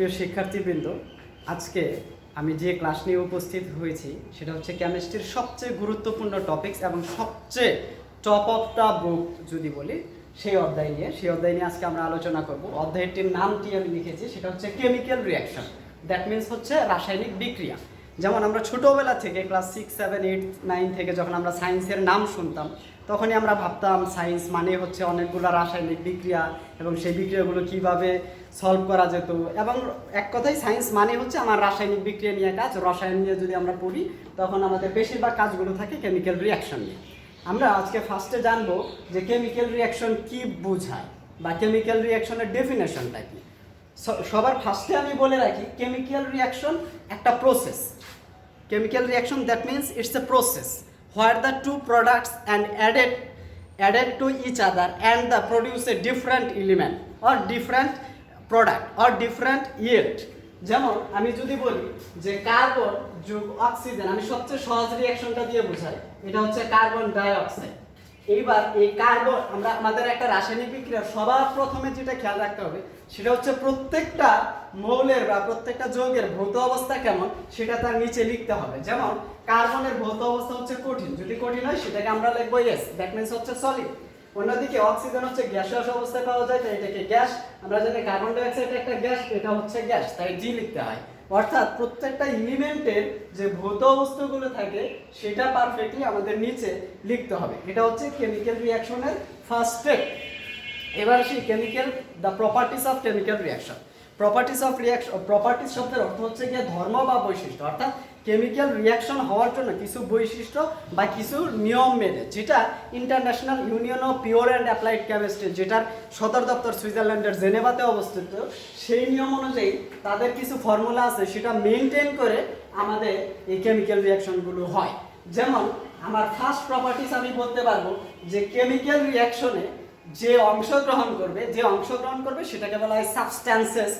সুপ্রিয় শিক্ষার্থীবৃন্দ, আজকে আমি যে ক্লাস নিয়ে উপস্থিত হয়েছি সেটা হচ্ছে কেমিস্ট্রির সবচেয়ে গুরুত্বপূর্ণ টপিকস এবং সবচেয়ে টপ অফ দ্য বুক যদি বলি সেই অধ্যায় নিয়ে আজকে আমরা আলোচনা করব। অধ্যায়টির নামটি আমি লিখেছি, সেটা হচ্ছে কেমিক্যাল রিয়াকশন। দ্যাট মিনস হচ্ছে রাসায়নিক বিক্রিয়া। যেমন আমরা ছোটোবেলা থেকে ক্লাস 6, 7, 8, 9 থেকে যখন আমরা সায়েন্সের নাম শুনতাম তখনই আমরা ভাবতাম সায়েন্স মানে হচ্ছে অনেকগুলো রাসায়নিক বিক্রিয়া এবং সেই বিক্রিয়াগুলো কীভাবে সলভ করা যেত। এবং এক কথায় সায়েন্স মানে হচ্ছে আমার রাসায়নিক বিক্রিয়া নিয়ে কাজ, রসায়ন নিয়ে যদি আমরা পড়ি তখন আমাদের বেশিরভাগ কাজগুলো থাকে কেমিক্যাল রিয়াকশন নিয়ে। আমরা আজকে ফার্স্টে জানবো যে কেমিক্যাল রিয়াকশন কী বোঝায় বা কেমিক্যাল রিয়াকশনের ডেফিনেশনটা কী। সবার ফার্স্টে আমি বলে রাখি, কেমিক্যাল রিয়াকশন একটা process. Chemical reaction, that means it's a process where the two products and added to each other and the produce a different element or different product or different yield. যেমন আমি যদি বলি যে carbon যোগ oxygen, আমি সবচেয়ে সহজ রিয়াকশনটা দিয়ে বোঝাই, এটা হচ্ছে কার্বন ডাই অক্সাইড। এইবার এই কার্বন আমরা আমাদের একটা রাসায়নিক বিক্রিয়া সবার প্রথমে যেটা খেয়াল রাখতে হবে সেটা হচ্ছে প্রত্যেকটা মৌলের বা প্রত্যেকটা যৌগের ভৌত অবস্থা কেমন সেটা তার নিচে লিখতে হবে। যেমন কার্বনের ভৌত অবস্থা হচ্ছে কঠিন, যদি কঠিন হয় সেটাকে আমরা লিখবো এস, দ্যাট মিন্স হচ্ছে সলিড। অন্যদিকে অক্সিজেন হচ্ছে গ্যাসীয় অবস্থায় পাওয়া যায়, তাই এটাকে গ্যাস। আমরা জানি কার্বন ডাই অক্সাইড একটা গ্যাস, এটা হচ্ছে গ্যাস, তাই জি লিখতে হয়। অর্থাৎ প্রত্যেকটা এলিমেন্টের যে ভৌত অবস্থাগুলো থাকে সেটা পারফেক্টলি আমাদের নিচে লিখতে হবে। এটা হচ্ছে কেমিক্যাল রিয়াকশনের ফার্স্ট স্টেপ। এবার আসি the properties of chemical reaction. Properties শব্দের অর্থ হচ্ছে গিয়ে ধর্ম বা বৈশিষ্ট্য। অর্থাৎ কেমিক্যাল রিয়াকশন হওয়ার জন্য কিছু বৈশিষ্ট্য বা কিছু নিয়ম মেনে, যেটা international union of pure and applied chemistry, যেটার সদর দপ্তর সুইজারল্যান্ডের জেনেভাতে অবস্থিত, সেই নিয়ম অনুযায়ী তাদের কিছু ফর্মুলা আছে, সেটা মেনটেন করে আমাদের এই কেমিক্যাল রিয়াকশনগুলো হয়। যেমন আমার ফার্স্ট প্রপার্টিস আমি বলতে পারবো যে কেমিক্যাল রিয়াকশনে যে অংশগ্রহণ করবে সেটাকে বলা হয় সাবস্ট্যান্সেস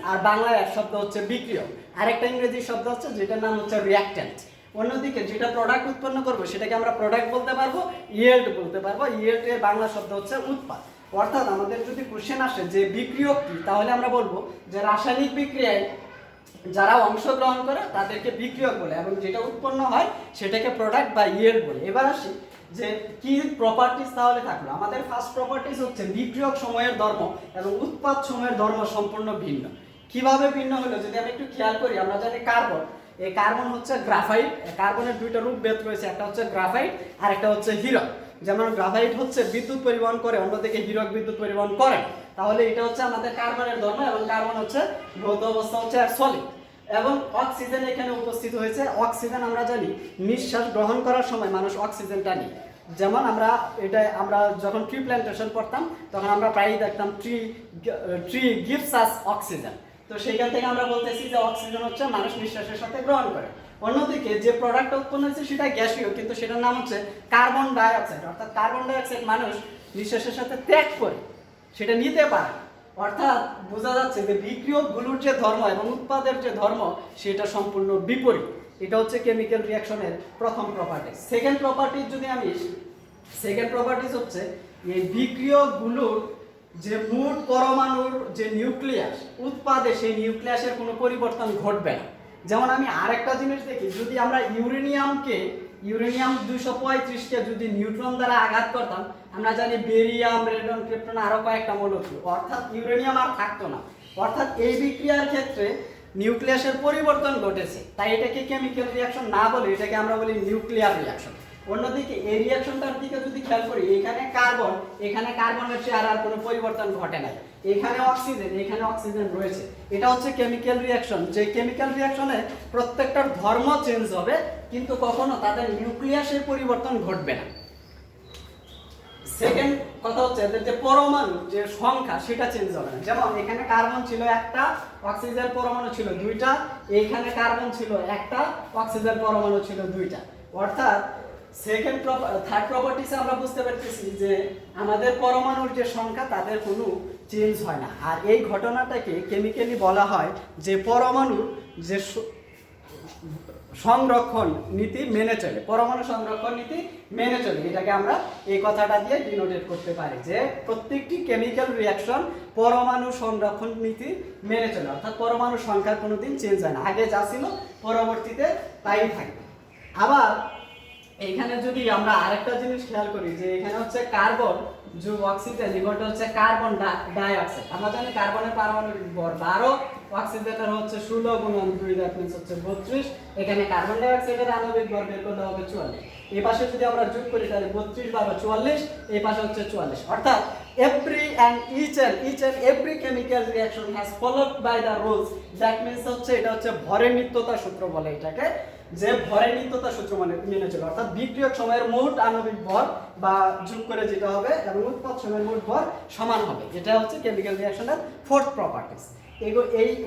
আর বাংলায় এক শব্দ হচ্ছে বিক্রিয়ক, আরেকটা ইংরেজি শব্দ হচ্ছে যেটার নাম হচ্ছে রিঅ্যাক্ট্যান্ট। অন্যদিকে যেটা প্রোডাক্ট উৎপন্ন করবে সেটাকে আমরা প্রোডাক্ট বলতে পারবো, ইয়েল্ড বলতে পারবো। ইয়েল্ডের বাংলা শব্দ হচ্ছে উৎপাদ। অর্থাৎ আমাদের যদি কোশ্চেন আসে যে বিক্রিয়ক কি, তাহলে আমরা বলবো যে রাসায়নিক বিক্রিয়ায় যারা অংশগ্রহণ করে তাদেরকে বিক্রিয়ক বলে এবং যেটা উৎপন্ন হয় সেটাকে প্রোডাক্ট বা ইয়েল্ড বলে। এবার আসি যে কি প্রপার্টিস তাহলে থাকলো। আমাদের ফার্স্ট প্রপার্টিস হচ্ছে বিক্রিয়ক সময়ের ধর্ম এবং উৎপাদ সময়ের ধর্ম সম্পূর্ণ ভিন্ন। কিভাবে ভিন্ন হলো যদি আমি একটু খেয়াল করি, আমরা জানি কার্বন, এই কার্বন হচ্ছে গ্রাফাইট। কার্বনের দুইটা রূপভেদ রয়েছে, একটা হচ্ছে গ্রাফাইট আর একটা হচ্ছে হীরক। যেমন গ্রাফাইট হচ্ছে বিদ্যুৎ পরিবহন করে, অন্যদিকে হীরক বিদ্যুৎ পরিবহন করে। তাহলে এটা হচ্ছে আমাদের কার্বনের ধর্ম এবং কার্বন হচ্ছে ভৌত অবস্থা হচ্ছে সলিড। এবং অক্সিজেন এখানে উপস্থিত হয়েছে। অক্সিজেন আমরা জানি নিঃশ্বাস গ্রহণ করার সময় মানুষ অক্সিজেনটা নিই। যেমন আমরা যখন ট্রি প্ল্যান্টেশন পড়তাম তখন আমরা প্রায়ই দেখতাম ট্রি গিভস আস অক্সিজেন। তো সেইখান থেকে আমরা বলতেছি যে অক্সিজেন হচ্ছে মানুষ নিঃশ্বাসের সাথে গ্রহণ করে। অন্যদিকে যে প্রোডাক্টটা উৎপন্ন হয়েছে সেটা গ্যাসীয়, কিন্তু সেটার নাম হচ্ছে কার্বন ডাই অক্সাইড। অর্থাৎ কার্বন ডাই অক্সাইড মানুষ নিঃশ্বাসের সাথে ত্যাগ করে, সেটা নিতে পারে। অর্থাৎ বোঝা যাচ্ছে যে বিক্রিয়কগুলোর যে ধর্ম এবং উৎপাদের যে ধর্ম সেটা সম্পূর্ণ বিপরীত। এটা হচ্ছে কেমিক্যাল রিয়াকশনের প্রথম প্রপার্টি। সেকেন্ড প্রপার্টিস হচ্ছে এই বিক্রিয়কগুলোর যে মোট পরমাণুর যে নিউক্লিয়াস উৎপাদে সেই নিউক্লিয়াসের কোনো পরিবর্তন ঘটবে না। যেমন আমি আরেকটা জিনিস দেখি, যদি আমরা ইউরেনিয়াম 235কে যদি নিউট্রন দ্বারা আঘাত করতাম, আমরা জানি বেরিয়াম, রেডিয়াম, ক্রিপ্টন আরো কয়েকটা মৌলকীয়, অর্থাৎ ইউরেনিয়াম আর থাকতো না। অর্থাৎ এই বিক্রিয়ার ক্ষেত্রে নিউক্লিয়াসের পরিবর্তন ঘটেছে, তাই এটাকে কেমিক্যাল রিয়াকশন না বলে এটাকে আমরা বলি নিউক্লিয়ার রিয়াকশন। অন্যদিকে এই রিয়াকশনটার দিকে যদি খেয়াল করি, এখানে কার্বনের চেয়ে আর কোনো পরিবর্তন ঘটে নাই, এখানে অক্সিজেন রয়েছে। এটা হচ্ছে কেমিক্যাল রিয়াকশন, যে কেমিক্যাল রিয়াকশনে প্রত্যেকটার ধর্ম চেঞ্জ হবে কিন্তু কখনো তাদের নিউক্লিয়াসের পরিবর্তন ঘটবে না। সেকেন্ড কথা হচ্ছে এদের যে পরমাণুর যে সংখ্যা সেটা চেঞ্জ হবে না। যেমন এখানে কার্বন ছিল একটা, অক্সিজেন পরমাণু ছিল দুইটা, এইখানে কার্বন ছিল একটা, অক্সিজেন পরমাণু ছিল দুইটা। অর্থাৎ থার্ড প্রপার্টিসে আমরা বুঝতে পারতেছি যে আমাদের পরমাণুর যে সংখ্যা তাদের কোনো চেঞ্জ হয় না। আর এই ঘটনাটাকে কেমিক্যালি বলা হয় যে পরমাণুর যে সংরক্ষণ নীতি মেনে চলে, পরমাণু সংরক্ষণ নীতি মেনে চলে, এটাকে আমরা এই কথাটা দিয়ে ডিনোটেট করতে পারি যে প্রত্যেকটি কেমিক্যাল রিয়াকশন পরমাণু সংরক্ষণ নীতি মেনে চলে, অর্থাৎ পরমাণু সংখ্যার কোনোদিন চেঞ্জ হয় না, আগে যা ছিল পরবর্তীতে তাই থাকবে। আবার এইখানে যদি আমরা আরেকটা জিনিস খেয়াল করি যে এখানে হচ্ছে কার্বন যোগ অক্সিজেন ইকুয়াল হচ্ছে কার্বন ডাইঅক্সাইড। আমরা জানি কার্বনের পারমাণবিক ভর 12, অক্সিজেনের হচ্ছে 16 গুণন 2, দ্যাট মিন্স হচ্ছে 32। এখানে কার্বন ডাইঅক্সাইডের আণবিক ভর বের করতে হবে 44। এই পাশে যদি আমরা যোগ করি তাহলে 32 12 44, এই পাশে হচ্ছে 44। অর্থাৎ each and every chemical reaction has followed by the rules, that means হচ্ছে এটা হচ্ছে ভরের নিত্যতা সূত্র বলে এটাকে, যে ভরের নিত্যতা সূত্র মানে মেনে চলে, অর্থাৎ বিক্রিয়ক সময়ের মোট আণবিক ভর বা যোগ করে যেটা হবে এবং উৎপাদ সময়ের মোট ভর সমান হবে। এটা হচ্ছে কেমিক্যাল রিঅ্যাকশনের ফোর্থ প্রপার্টিজ।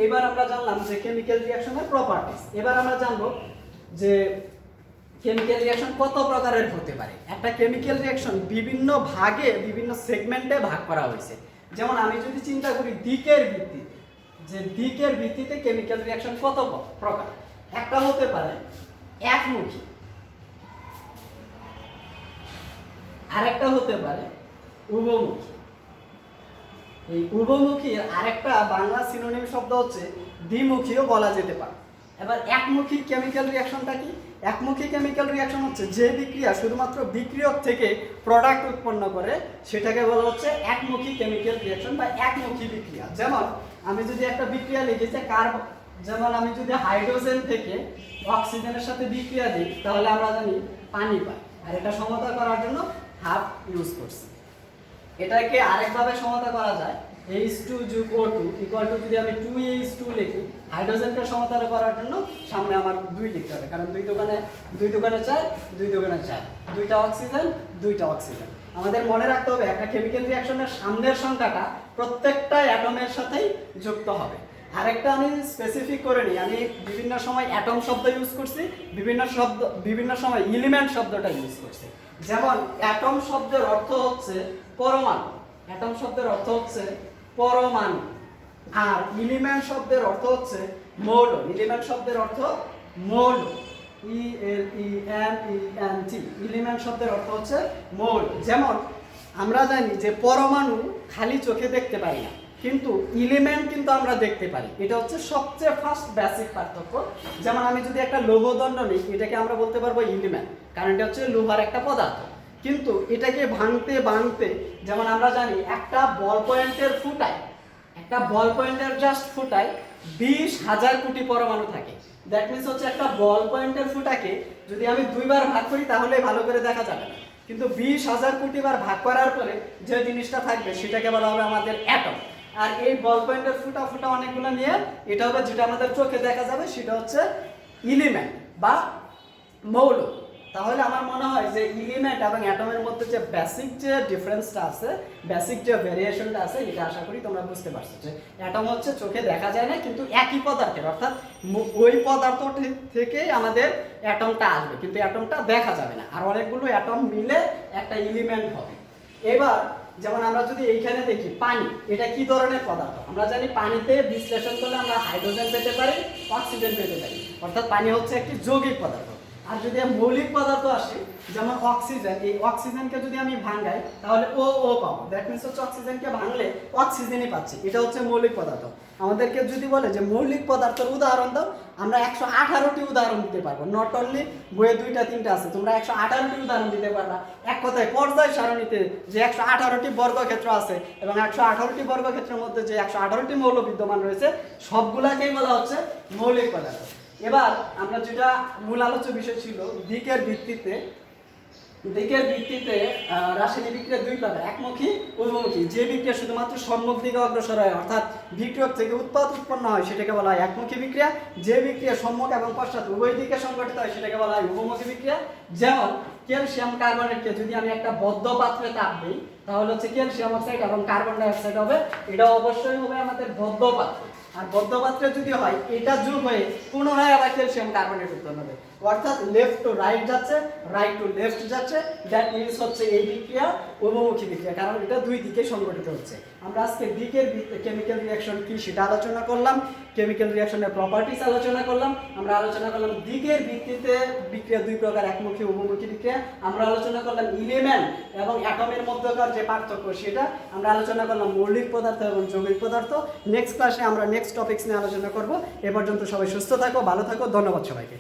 এবার আমরা জানলাম যে কেমিক্যাল রিঅ্যাকশনের প্রপার্টিজ। এবার আমরা জানবো যে কেমিক্যাল রিঅ্যাকশন কত প্রকারের হতে পারে। একটা কেমিক্যাল রিঅ্যাকশন বিভিন্ন ভাগে বিভিন্ন সেগমেন্টে ভাগ করা হয়েছে। যেমন আমি যদি চিন্তা করি দিকের ভিত্তিতে, যে দিকের ভিত্তিতে কেমিক্যাল রিঅ্যাকশন কত প্রকার, একটা হতে পারে একমুখী, আরেকটা হতে পারে উভমুখী। এই উভমুখী আরেকটা বাংলা সিনোনিম শব্দ হচ্ছে দ্বিমুখীও বলা যেতে পারে। এবার একমুখী কেমিক্যাল রিঅ্যাকশনটা কি? একমুখী কেমিক্যাল রিঅ্যাকশন হচ্ছে যে বিক্রিয়া শুধুমাত্র বিক্রিয়ক থেকে প্রোডাক্ট উৎপন্ন করে সেটাকে বলা হচ্ছে একমুখী কেমিক্যাল রিঅ্যাকশন বা একমুখী বিক্রিয়া। যেমন আমি যদি একটা বিক্রিয়া লিখি যে যেমন আমি যদি হাইড্রোজেন থেকে অক্সিজেনের সাথে বিক্রিয়া দিই তাহলে আমরা জানি পানি পাই, আর এটা সমতা করার জন্য হাফ ইউজ করছি। এটাকে আরেকভাবে সমতা করা যায়, H2 যোগ O2 ইকুয়াল টু যদি আমি 2H2 লিখি, হাইড্রোজেনকে সমতা করার জন্য সামনে আমার 2 লিখতে হবে, কারণ দুই দোকানে 4, 2 দোকানে 4, দুইটা অক্সিজেন। আমাদের মনে রাখতে হবে একটা কেমিক্যাল রিঅ্যাকশনের সামনের সংখ্যাটা প্রত্যেকটা অ্যাটমের সাথেই যুক্ত হবে। আরেকটা আমি স্পেসিফিক করে নিই, আমি বিভিন্ন সময় অ্যাটম শব্দ ইউজ করছি, বিভিন্ন সময় এলিমেন্ট শব্দটা ইউজ করছি। যেমন অ্যাটম শব্দের অর্থ হচ্ছে পরমাণু, অ্যাটম শব্দের অর্থ হচ্ছে পরমাণু, আর এলিমেন্ট শব্দের অর্থ হচ্ছে মৌল, এলিমেন্ট শব্দের অর্থ মৌল, ELEMENT, এলিমেন্ট শব্দের অর্থ হচ্ছে মৌল। যেমন আমরা জানি যে পরমাণু খালি চোখে দেখতে পাই না, কিন্তু এলিমেন্ট কিন্তু আমরা দেখতে পারি, এটা হচ্ছে সবচেয়ে ফার্স্ট বেসিক পার্থক্য। যেমন আমি যদি একটা লৌহদণ্ড নিই, এটাকে আমরা বলতে পারবো এলিমেন্ট, কারণ এটা হচ্ছে লোহার একটা পদার্থ, কিন্তু এটাকে ভাঙতে যেমন আমরা জানি একটা বল পয়েন্টের জাস্ট ফুটায় 20,000 কোটি পরমাণু থাকে। দ্যাট মিন্স হচ্ছে একটা বল পয়েন্টের ফুটাকে যদি আমি 2 বার ভাগ করি তাহলে ভালো করে দেখা যাবে না, কিন্তু 20,000 কোটি বার ভাগ করার পরে যে জিনিসটা থাকবে সেটাকে বলা হবে আমাদের অ্যাটম। আর এই বল পয়েন্টের ফুটা অনেকগুলো নিয়ে এটা হবে যেটা আমাদের চোখে দেখা যাবে, সেটা হচ্ছে এলিমেন্ট বা মৌল। তাহলে আমার মনে হয় যে এলিমেন্ট এবং অ্যাটমের মধ্যে যে বেসিক যে ডিফারেন্সটা আছে, বেসিক যে ভেরিয়েশনটা আছে, এটা আশা করি তোমরা বুঝতে পারছো যে অ্যাটম হচ্ছে চোখে দেখা যায় না কিন্তু একই পদার্থের, অর্থাৎ ওই পদার্থ থেকেই আমাদের অ্যাটমটা আসবে, কিন্তু অ্যাটমটা দেখা যাবে না, আর অনেকগুলো অ্যাটম মিলে একটা এলিমেন্ট হবে। এবার যেমন আমরা যদি এইখানে দেখি পানি, এটা কি ধরনের পদার্থ? আমরা জানি পানিতে বিশ্লেষণ করলে আমরা হাইড্রোজেন পেতে পারি, অক্সিজেন পেতে পারি, অর্থাৎ পানি হচ্ছে একটি যৌগিক পদার্থ। আর যদি মৌলিক পদার্থ আসে যেমন অক্সিজেন, এই অক্সিজেনকে যদি আমি ভাঙাই তাহলে ও পাবো, দ্যাট মিন্স হচ্ছে অক্সিজেনকে ভাঙলে অক্সিজেনই পাচ্ছি, এটা হচ্ছে মৌলিক পদার্থ। আমাদেরকে যদি বলে যে মৌলিক পদার্থের উদাহরণ দাও, আমরা 118টি উদাহরণ দিতে পারবো, নট অনলি বইয়ে 2টা 3টা আছে, তোমরা 118টি উদাহরণ দিতে পারবা। এক কথায় পর্যায় সারণীতে যে 118টি বর্গক্ষেত্র আছে এবং 118টি বর্গক্ষেত্রের মধ্যে যে 118টি মৌল বিদ্যমান রয়েছে সবগুলাকেই বলা হচ্ছে মৌলিক পদার্থ। এবার আমরা যেটা মূল আলোচ্য বিষয় ছিল দিকের ভিত্তিতে রাসায়নিক বিক্রিয়া 2 প্রকার, একমুখী উভমুখী। যে বিক্রিয়া শুধুমাত্র সম্মুখ দিকে অগ্রসর হয় অর্থাৎ বিক্রিয়ক থেকে উৎপন্ন হয় সেটাকে বলা হয় একমুখী বিক্রিয়া। যে বিক্রিয়া সম্মুখ এবং পশ্চাৎ উভয় দিকে সংঘটিত হয় সেটাকে বলা হয় উভমুখী বিক্রিয়া। যেমন ক্যালসিয়াম কার্বনেটকে যদি আমি একটা বদ্ধ পাত্রে তাপ দিই তাহলে হচ্ছে ক্যালসিয়াম অক্সাইড এবং কার্বন ডাই অক্সাইড হবে, এটা অবশ্যই হবে আমাদের বদ্ধ পাত্রে। আর বদ্ধ পাত্রে যদি হয় এটা যোগ হয়ে পুনরায় আবার ক্যালসিয়াম কার্বনেট উৎপন্ন হবে। অর্থাৎ লেফট টু রাইট যাচ্ছে, রাইট টু লেফট যাচ্ছে, দ্যাট মিনস হচ্ছে এই বিক্রিয়া উভমুখী বিক্রিয়া, কারণ এটা দুই দিকে সংঘটিত হচ্ছে। আমরা আজকে দিকের কেমিক্যাল রিঅ্যাকশন কি সেটা আলোচনা করলাম, কেমিক্যাল রিঅ্যাকশনের প্রপার্টিজ আলোচনা করলাম, আমরা আলোচনা করলাম দিকের ভিত্তিতে বিক্রিয়া দুই প্রকার, একমুখী উভমুখী বিক্রিয়া, আমরা আলোচনা করলাম এলিমেন্ট এবং অ্যাটমের মধ্যকার যে পার্থক্য সেটা, আমরা আলোচনা করলাম মৌলিক পদার্থ এবং যৌগিক পদার্থ। নেক্সট ক্লাসে আমরা নেক্সট টপিকস নিয়ে আলোচনা করব। এ পর্যন্ত সবাই সুস্থ থাকো, ভালো থাকো, ধন্যবাদ সবাইকে।